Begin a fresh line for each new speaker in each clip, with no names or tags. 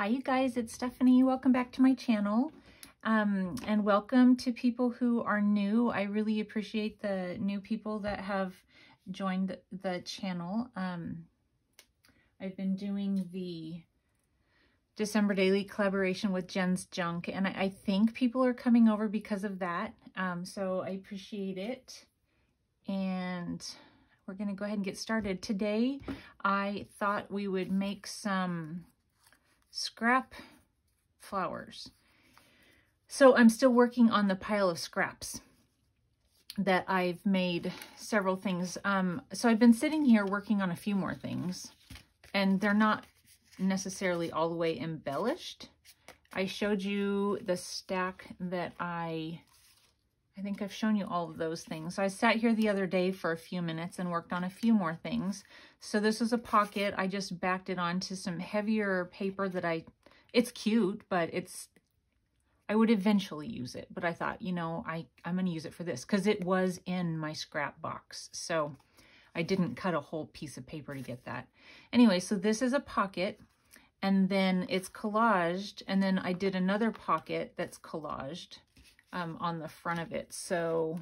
Hi you guys, it's Stephanie. Welcome back to my channel. And welcome to people who are new. I really appreciate the new people that have joined the channel. I've been doing the December daily collaboration with Jen's Junk, and I think people are coming over because of that. So I appreciate it. And we're going to go ahead and get started. Today, I thought we would make some scrap flowers. So I'm still working on the pile of scraps that I've made several things. So I've been sitting here working on a few more things, and they're not necessarily all the way embellished. I showed you the stack that I think I've shown you all of those things. So I sat here the other day for a few minutes and worked on a few more things. So this is a pocket. I just backed it onto some heavier paper that it's cute, but I would eventually use it. But I thought, you know, I'm going to use it for this because it was in my scrap box. So I didn't cut a whole piece of paper to get that. Anyway, so this is a pocket, and then it's collaged, and then I did another pocket that's collaged on the front of it. So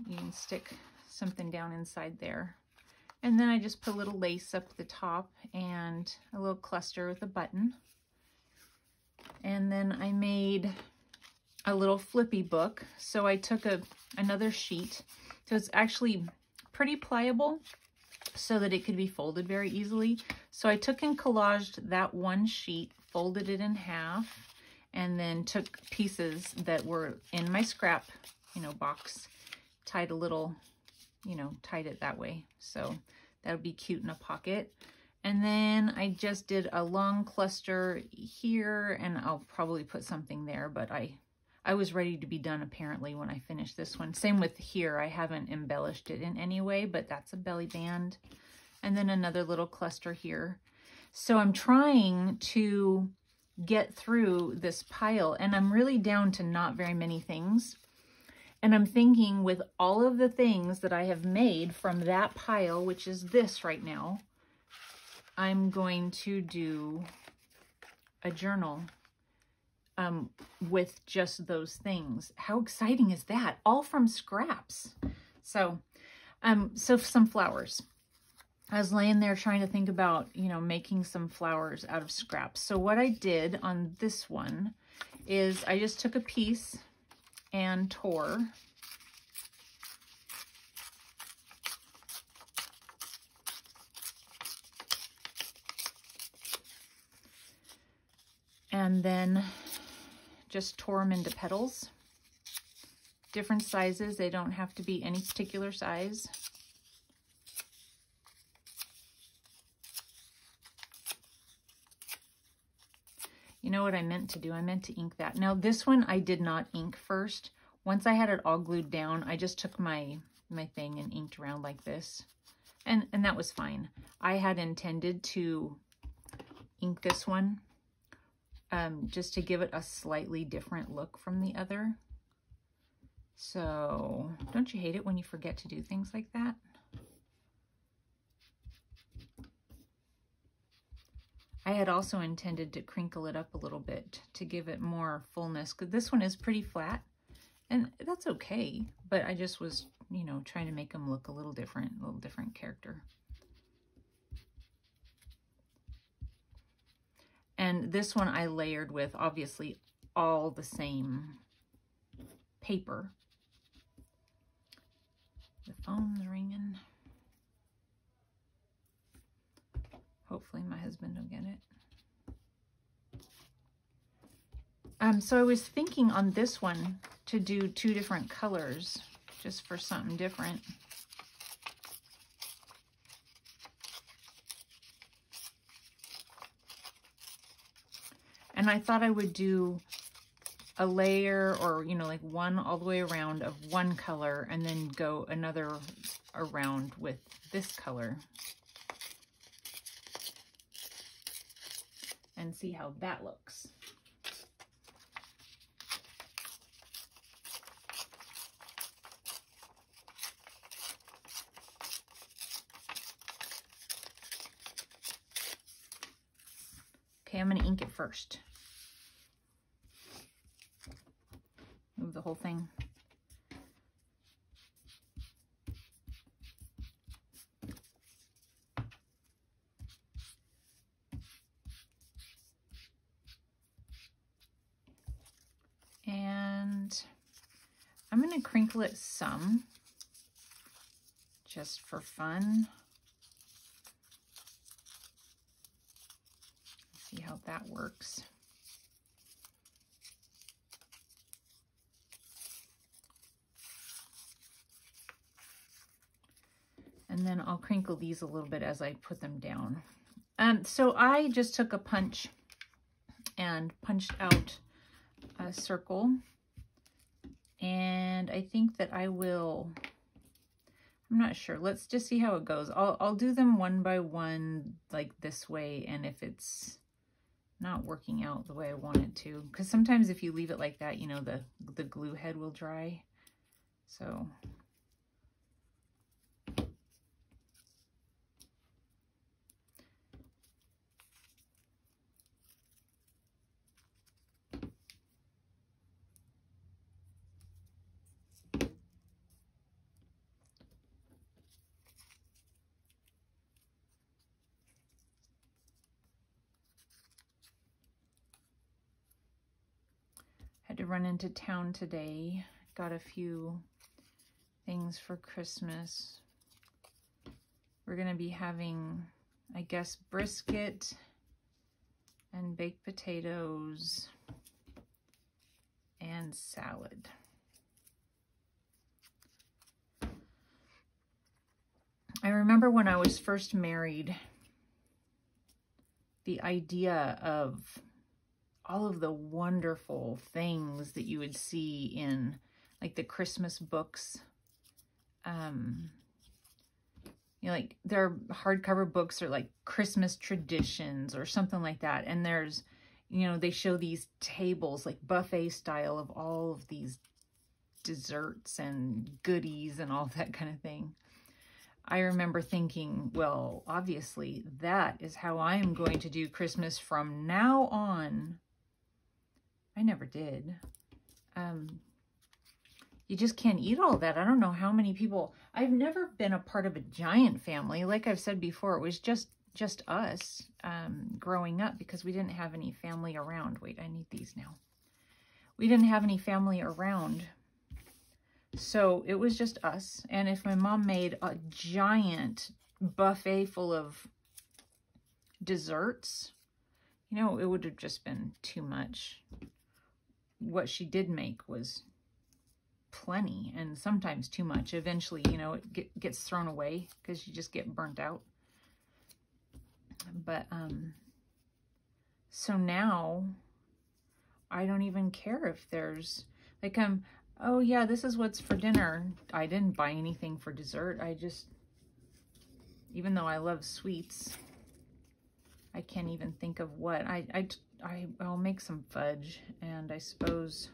you can stick something down inside there. And then I just put a little lace up at the top and a little cluster with a button. And then I made a little flippy book. So I took another sheet. So it's actually pretty pliable so that it could be folded very easily. So I took and collaged that one sheet, folded it in half, and then took pieces that were in my scrap, box, tied a little, tied it that way. So that would be cute in a pocket. And then I just did a long cluster here, and I'll probably put something there, but I was ready to be done apparently when I finished this one. Same with here. I haven't embellished it in any way, but that's a belly band. And then another little cluster here. So I'm trying to get through this pile, and I'm really down to not very many things. And I'm thinking, with all of the things that I have made from that pile, which is this right now, I'm going to do a journal with just those things. How exciting is that? All from scraps. So some flowers. I was laying there trying to think about, making some flowers out of scraps. So what I did on this one is I just took a piece and tore. And then just tore them into petals. Different sizes. They don't have to be any particular size. You know what I meant to do? I meant to ink that. Now this one I did not ink first. Once I had it all glued down, I just took my thing and inked around like this. And that was fine. I had intended to ink this one just to give it a slightly different look from the other. So don't you hate it when you forget to do things like that? I had also intended to crinkle it up a little bit to give it more fullness, because this one is pretty flat, and that's okay, but I just was, trying to make them look a little different character. And this one I layered with, obviously, all the same paper. The phone's ringing. Hopefully my husband will get it. So I was thinking on this one to do 2 different colors, just for something different. And I thought I would do a layer, or, like one all the way around of one color, and then go another around with this color. And see how that looks. Okay, I'm going to ink it first. Move the whole thing. And I'm going to crinkle it some, just for fun. See how that works. And then I'll crinkle these a little bit as I put them down. So I just took a punch and punched out a circle. And I think that I will, I'm not sure. Let's just see how it goes. I'll do them one by one, like this way. And if it's not working out the way I want it to, because sometimes if you leave it like that, you know, the glue head will dry. So had to run into town today. Got a few things for Christmas. We're gonna be having, I guess, brisket and baked potatoes and salad. I remember when I was first married, the idea of all of the wonderful things that you would see in like the Christmas books. You know, like their hardcover books are like Christmas traditions or something like that. And there's, you know, they show these tables like buffet style of all of these desserts and goodies and all that kind of thing. I remember thinking, well, obviously that is how I'm going to do Christmas from now on. I never did. You just can't eat all that. I don't know how many people. I've never been a part of a giant family. Like I've said before, it was just us growing up because we didn't have any family around. Wait, I need these now. We didn't have any family around. So it was just us. And if my mom made a giant buffet full of desserts, you know, it would have just been too much. What she did make was plenty and sometimes too much. Eventually, you know, it gets thrown away because you just get burnt out. But so now I don't even care if there's like oh yeah, this is what's for dinner. I didn't buy anything for dessert. I just, even though I love sweets, I can't even think of what. I'll make some fudge, and I suppose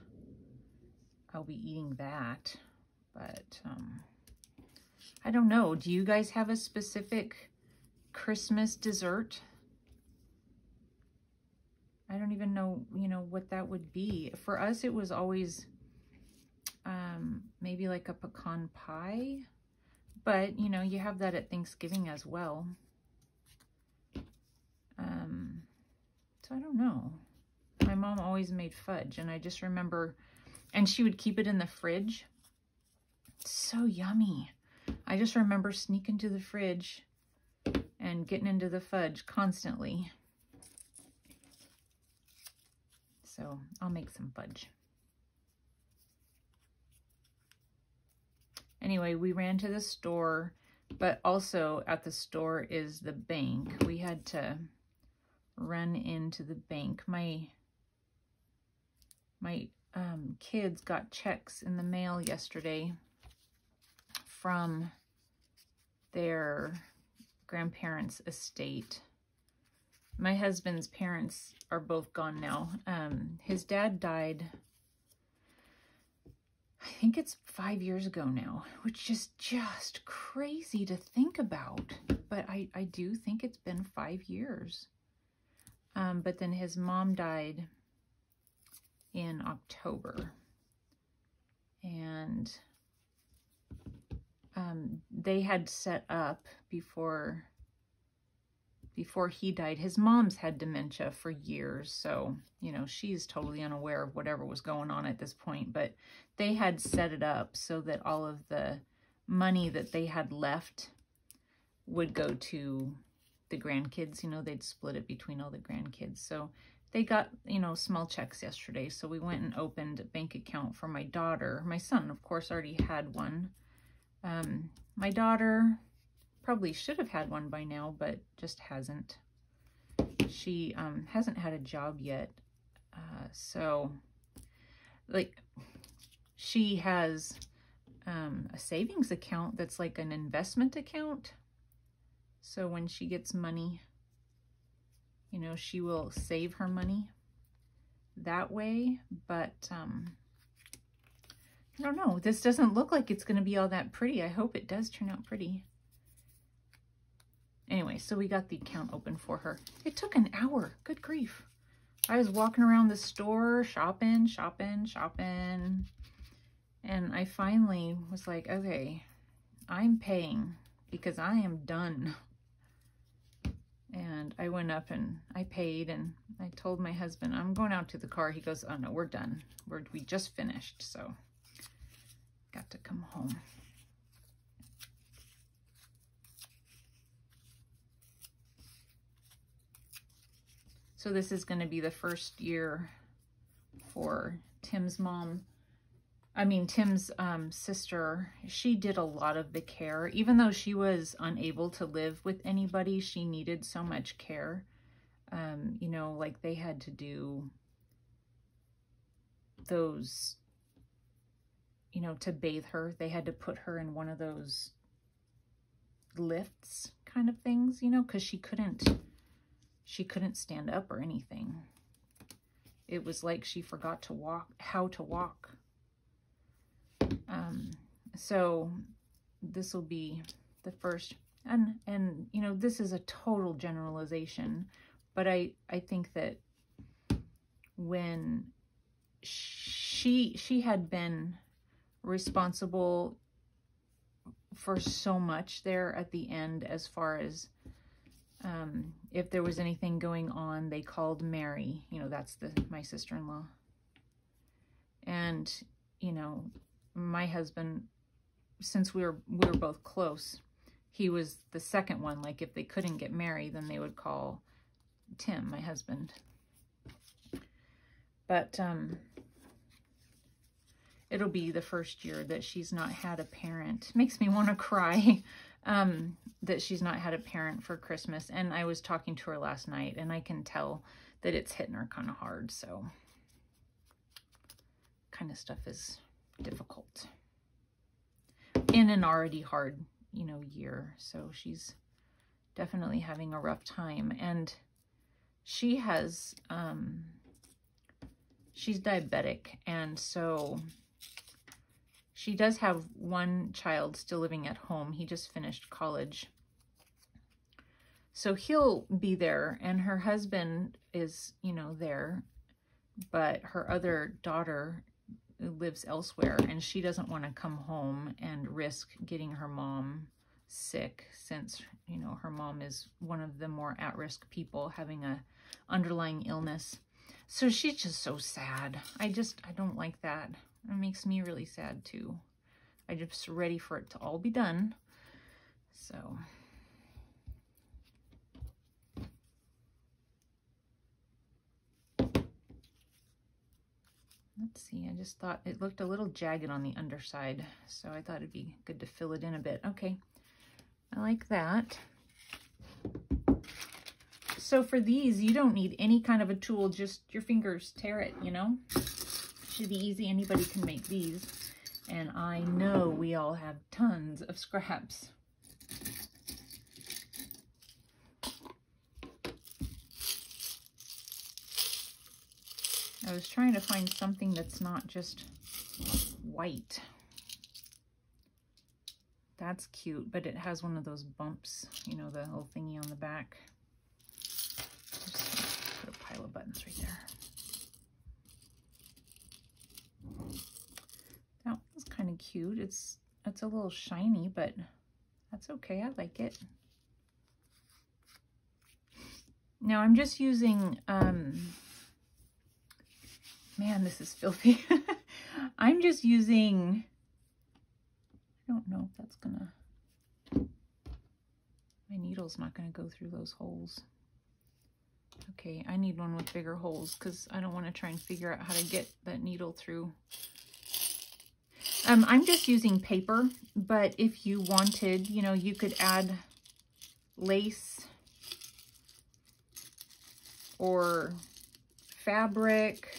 I'll be eating that. But I don't know. Do you guys have a specific Christmas dessert? I don't even know, you know, what that would be. For us, it was always maybe like a pecan pie. But, you know, you have that at Thanksgiving as well. So I don't know. My mom always made fudge, and I just remember, and she would keep it in the fridge. So yummy. I just remember sneaking to the fridge and getting into the fudge constantly. So I'll make some fudge. Anyway, we ran to the store, but also at the store is the bank. We had to run into the bank. My kids got checks in the mail yesterday from their grandparents' estate. My husband's parents are both gone now. His dad died, I think it's 5 years ago now, which is just crazy to think about. But I do think it's been 5 years. But then his mom died in October. And they had set up before he died. His mom's had dementia for years, so, you know, she's totally unaware of whatever was going on at this point, but they had set it up so that all of the money that they had left would go to the grandkids. You know, they'd split it between all the grandkids. So they got, you know, small checks yesterday. So we went and opened a bank account for my daughter. My son, of course, already had one. My daughter probably should have had one by now, but just hasn't. She hasn't had a job yet. So, like, she has a savings account that's like an investment account. So when she gets money, you know, she will save her money that way. But I don't know. This doesn't look like it's going to be all that pretty. I hope it does turn out pretty. Anyway, so we got the account open for her. It took an hour. Good grief. I was walking around the store, shopping. And I finally was like, okay, I'm paying because I am done. And I went up and I paid, and I told my husband, I'm going out to the car. He goes, oh no, we're done. We just finished, so got to come home. So this is going to be the first year for Tim's mom. I mean, Tim's sister. She did a lot of the care. Even though she was unable to live with anybody, she needed so much care. You know, like they had to do those, you know, to bathe her. They had to put her in one of those lifts kind of things, you know, because she couldn't stand up or anything. It was like she forgot to walk, how to walk. So this will be the first, and you know, this is a total generalization, but I think that when she had been responsible for so much there at the end, as far as if there was anything going on, they called Mary, you know, that's my sister-in-law. And, you know, my husband, since we were both close, he was the second one. Like if they couldn't get Mary, then they would call Tim, my husband. But it'll be the first year that she's not had a parent. Makes me want to cry. That she's not had a parent for Christmas. And I was talking to her last night, and I can tell that it's hitting her kind of hard. So kind of stuff is difficult in an already hard, you know, year. So she's definitely having a rough time. And she has, she's diabetic. And so she does have one child still living at home. He just finished college. So he'll be there, and her husband is, you know, there, but her other daughter lives elsewhere, and she doesn't want to come home and risk getting her mom sick, since, you know, her mom is one of the more at-risk people, having a underlying illness. So she's just so sad. I don't like that. It makes me really sad too. I'm just ready for it to all be done. So let's see, I just thought it looked a little jagged on the underside, so I thought it'd be good to fill it in a bit. Okay, I like that. So for these, you don't need any kind of a tool, just your fingers tear it, you know? Should be easy, anybody can make these. And I know we all have tons of scraps. I was trying to find something that's not just white. That's cute, but it has one of those bumps, you know, the little thingy on the back. Just put cute. It's a little shiny, but that's okay. I like it. Now I'm just using, man, this is filthy. I'm just using, I don't know if that's gonna, my needle's not gonna go through those holes. Okay, I need one with bigger holes because I don't want to try and figure out how to get that needle through. I'm just using paper, but if you wanted, you know, you could add lace or fabric,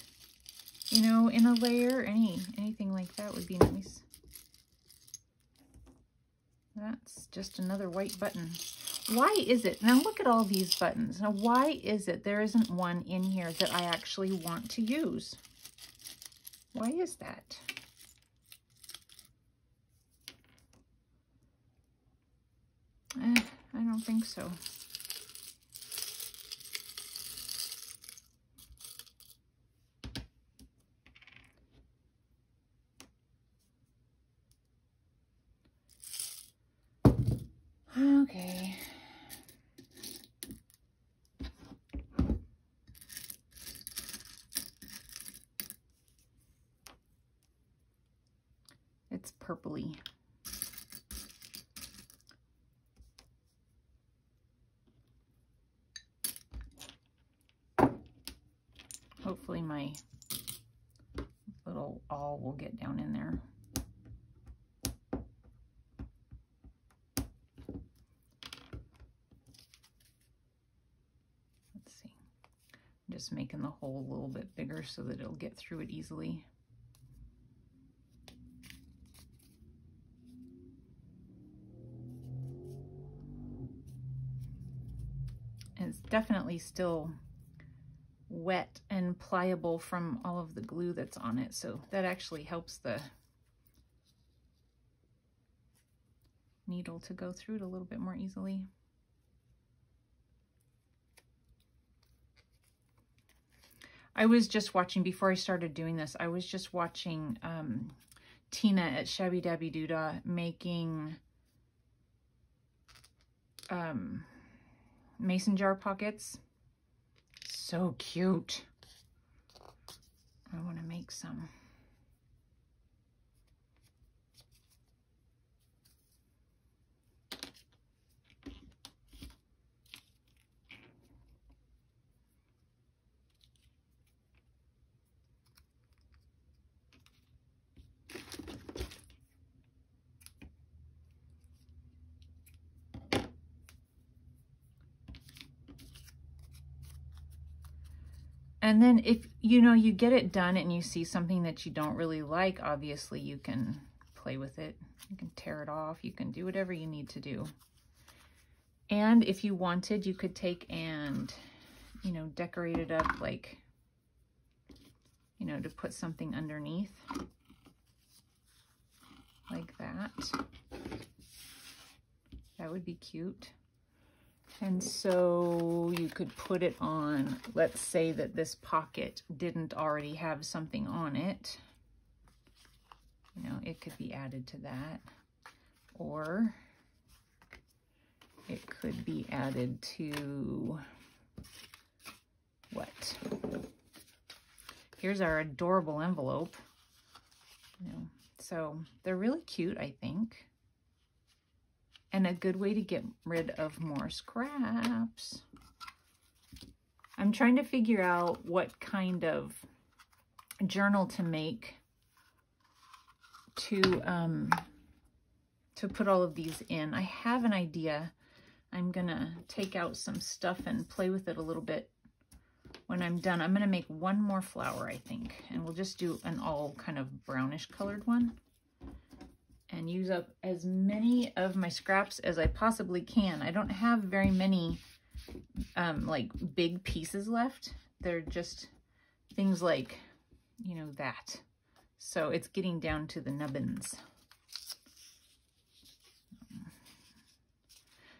you know, in a layer. Anything like that would be nice. That's just another white button. Why is it? Now look at all these buttons. Now why is it there isn't one in here that I actually want to use? Why is that? I don't think so. Okay. It's purpley. Hopefully my little awl will get down in there. Let's see. I'm just making the hole a little bit bigger so that it'll get through it easily. And it's definitely still wet and pliable from all of the glue that's on it, so that actually helps the needle to go through it a little bit more easily. I was just watching, before I started doing this, I was just watching Tina at Shabby Dabby Doodah making mason jar pockets. So cute. I want to make some. And then if, you know, you get it done and you see something that you don't really like, obviously you can play with it. You can tear it off. You can do whatever you need to do. And if you wanted, you could take and, you know, decorate it up like, you know, to put something underneath. Like that. That would be cute. And so you could put it on, let's say that this pocket didn't already have something on it. You know, it could be added to that. Or it could be added to what? Here's our adorable envelope. You know, so they're really cute, I think. And a good way to get rid of more scraps. I'm trying to figure out what kind of journal to make to put all of these in. I have an idea. I'm gonna take out some stuff and play with it a little bit when I'm done. I'm gonna make one more flower, I think, and we'll just do an all kind of brownish colored one. And use up as many of my scraps as I possibly can. I don't have very many like big pieces left. They're just things like, you know, that. So it's getting down to the nubbins.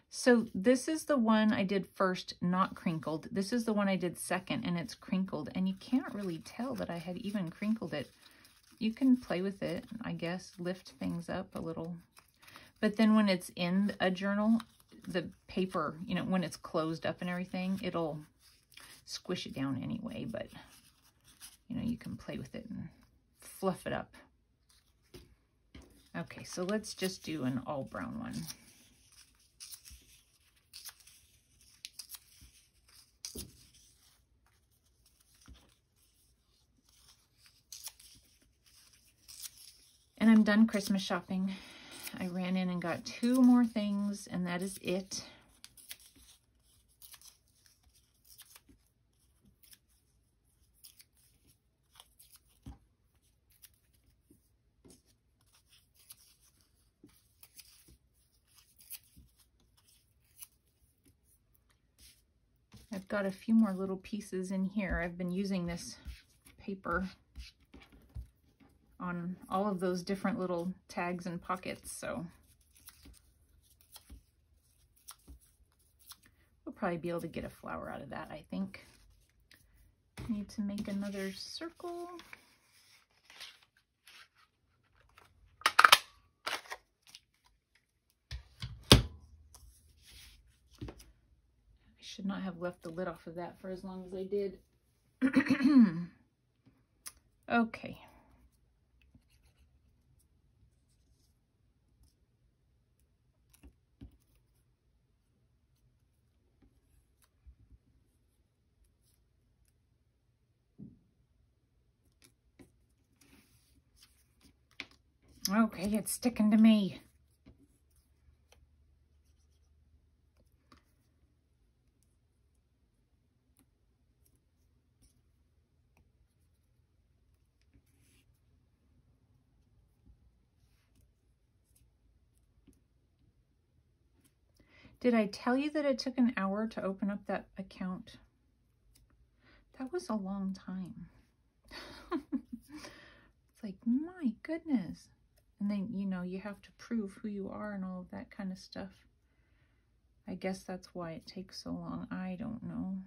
So this is the one I did first, not crinkled. This is the one I did second, and it's crinkled. And you can't really tell that I had even crinkled it. you can play with it, I guess, lift things up a little. But then when it's in a journal, the paper, you know, when it's closed up and everything, it'll squish it down anyway. But, you know, you can play with it and fluff it up. Okay, so let's just do an all brown one. And I'm done Christmas shopping. I ran in and got 2 more things, and that is it. I've got a few more little pieces in here. I've been using this paper on all of those different little tags and pockets, so we'll probably be able to get a flower out of that, I think. Need to make another circle. Should not have left the lid off of that for as long as I did. Okay. Okay, it's sticking to me. Did I tell you that it took an hour to open up that account? That was a long time. It's like, my goodness. And then, you know, you have to prove who you are and all of that kind of stuff. I guess that's why it takes so long. I don't know.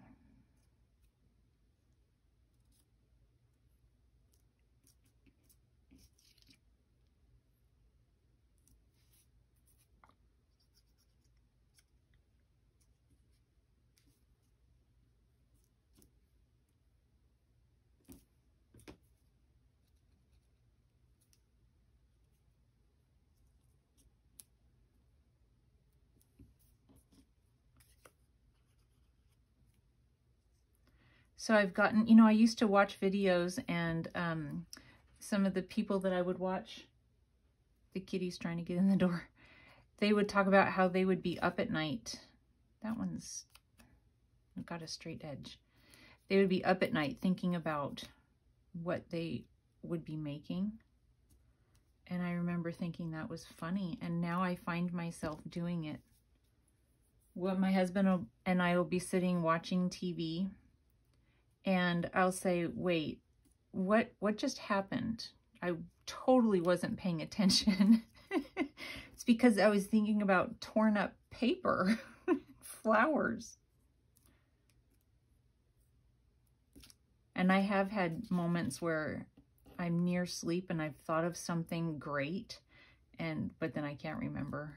So I've gotten, you know, I used to watch videos, and some of the people that I would watch, the kitty's trying to get in the door, they would talk about how they would be up at night. That one's got a straight edge. They would be up at night thinking about what they would be making. And I remember thinking that was funny. And now I find myself doing it. What my husband and I will be sitting watching TV, and I'll say, wait, what just happened? I totally wasn't paying attention. It's because I was thinking about torn up paper, flowers. And I have had moments where I'm near sleep and I've thought of something great, but then I can't remember.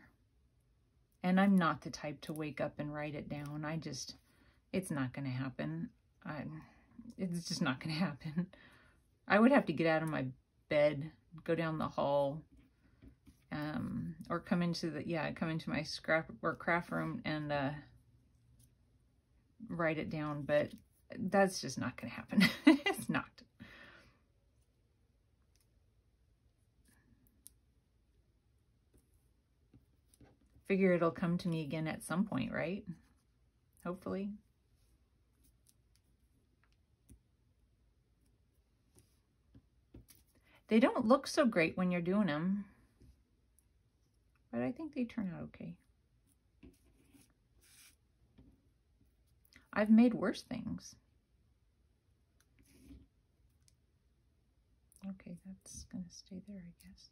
And I'm not the type to wake up and write it down. It's not going to happen. It's just not going to happen. I would have to get out of my bed, go down the hall, or come into my scrap or craft room and write it down. But that's just not going to happen. It's not. Figure it'll come to me again at some point, right? Hopefully. They don't look so great when you're doing them, but I think they turn out okay. I've made worse things. Okay, that's gonna stay there, I guess.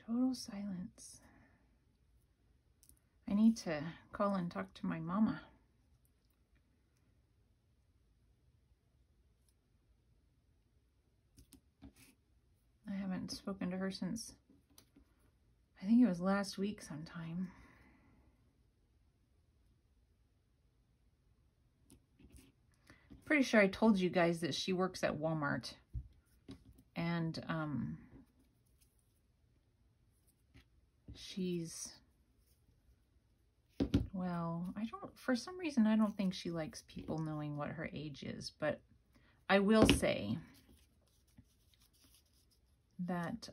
Total silence. I need to call and talk to my mama. I haven't spoken to her since, I think it was last week sometime. Pretty sure I told you guys that she works at Walmart. And she's, well, for some reason, I don't think she likes people knowing what her age is, but I will say that,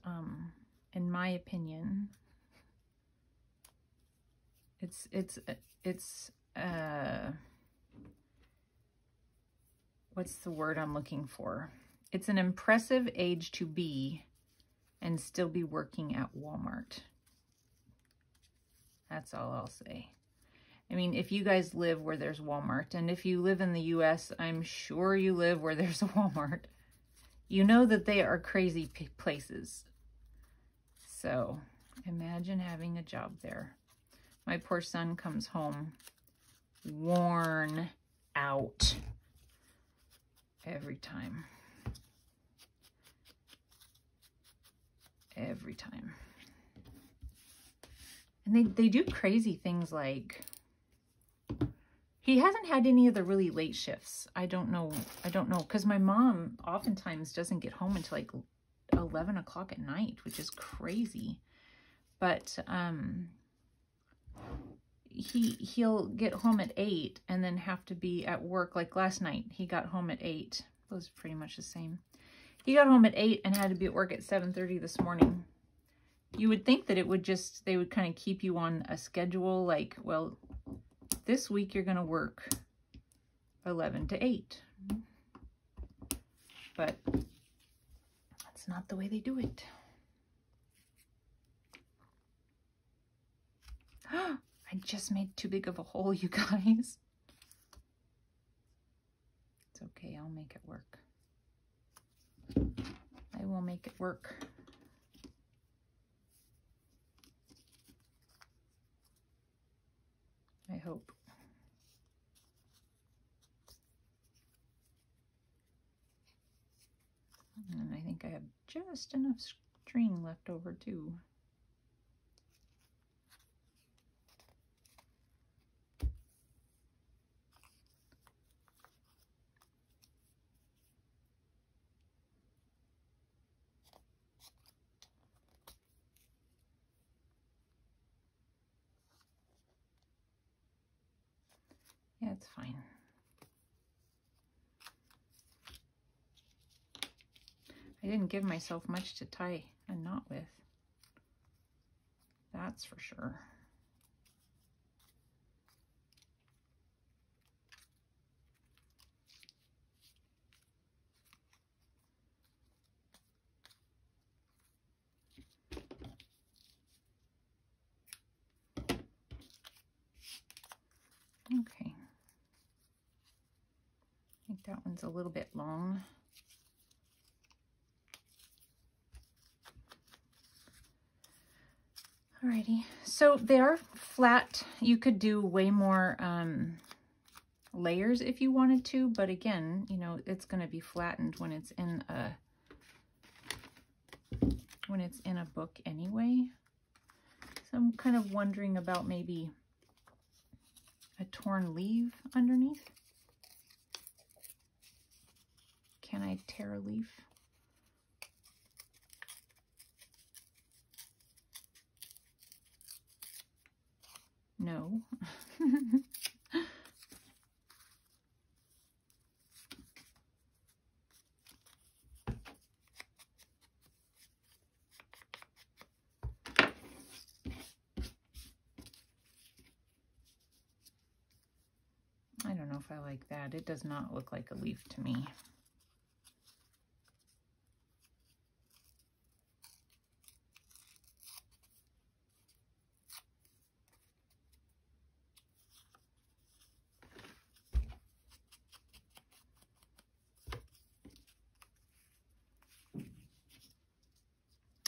in my opinion, what's the word I'm looking for? It's an impressive age to be and still be working at Walmart. That's all I'll say. I mean, if you guys live where there's Walmart, and if you live in the US, I'm sure you live where there's a Walmart, you know that they are crazy places. So imagine having a job there. My poor son comes home worn out every time. Every time. And they do crazy things like, he hasn't had any of the really late shifts. I don't know, because my mom oftentimes doesn't get home until like 11 o'clock at night, which is crazy. But he'll get home at 8 and then have to be at work. Like last night, he got home at 8. Those are pretty much the same. He got home at 8 and had to be at work at 7:30 this morning. You would think that they would kind of keep you on a schedule, like, well, this week you're going to work 11 to 8. But that's not the way they do it. I just made too big of a hole, you guys. It's okay, I'll make it work. I will make it work. I hope. And I think I have just enough string left over too. Yeah, it's fine. I didn't give myself much to tie a knot with. That's for sure. Okay. I think that one's a little bit long. Alrighty, so they are flat. You could do way more layers if you wanted to, but again, you know, it's going to be flattened when it's in a book anyway. So I'm kind of wondering about maybe a torn leaf underneath. Can I tear a leaf? No. I don't know if I like that. It does not look like a leaf to me.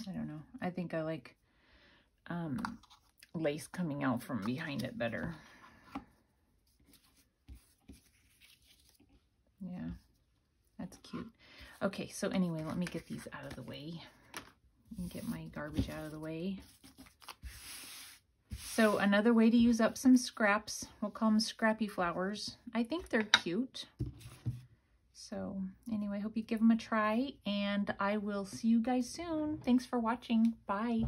I don't know. I think I like lace coming out from behind it better. Yeah, that's cute. Okay, so anyway, let me get these out of the way and get my garbage out of the way. So another way to use up some scraps, we'll call them scrappy flowers. I think they're cute. So anyway, hope you give them a try, and I will see you guys soon. Thanks for watching. Bye.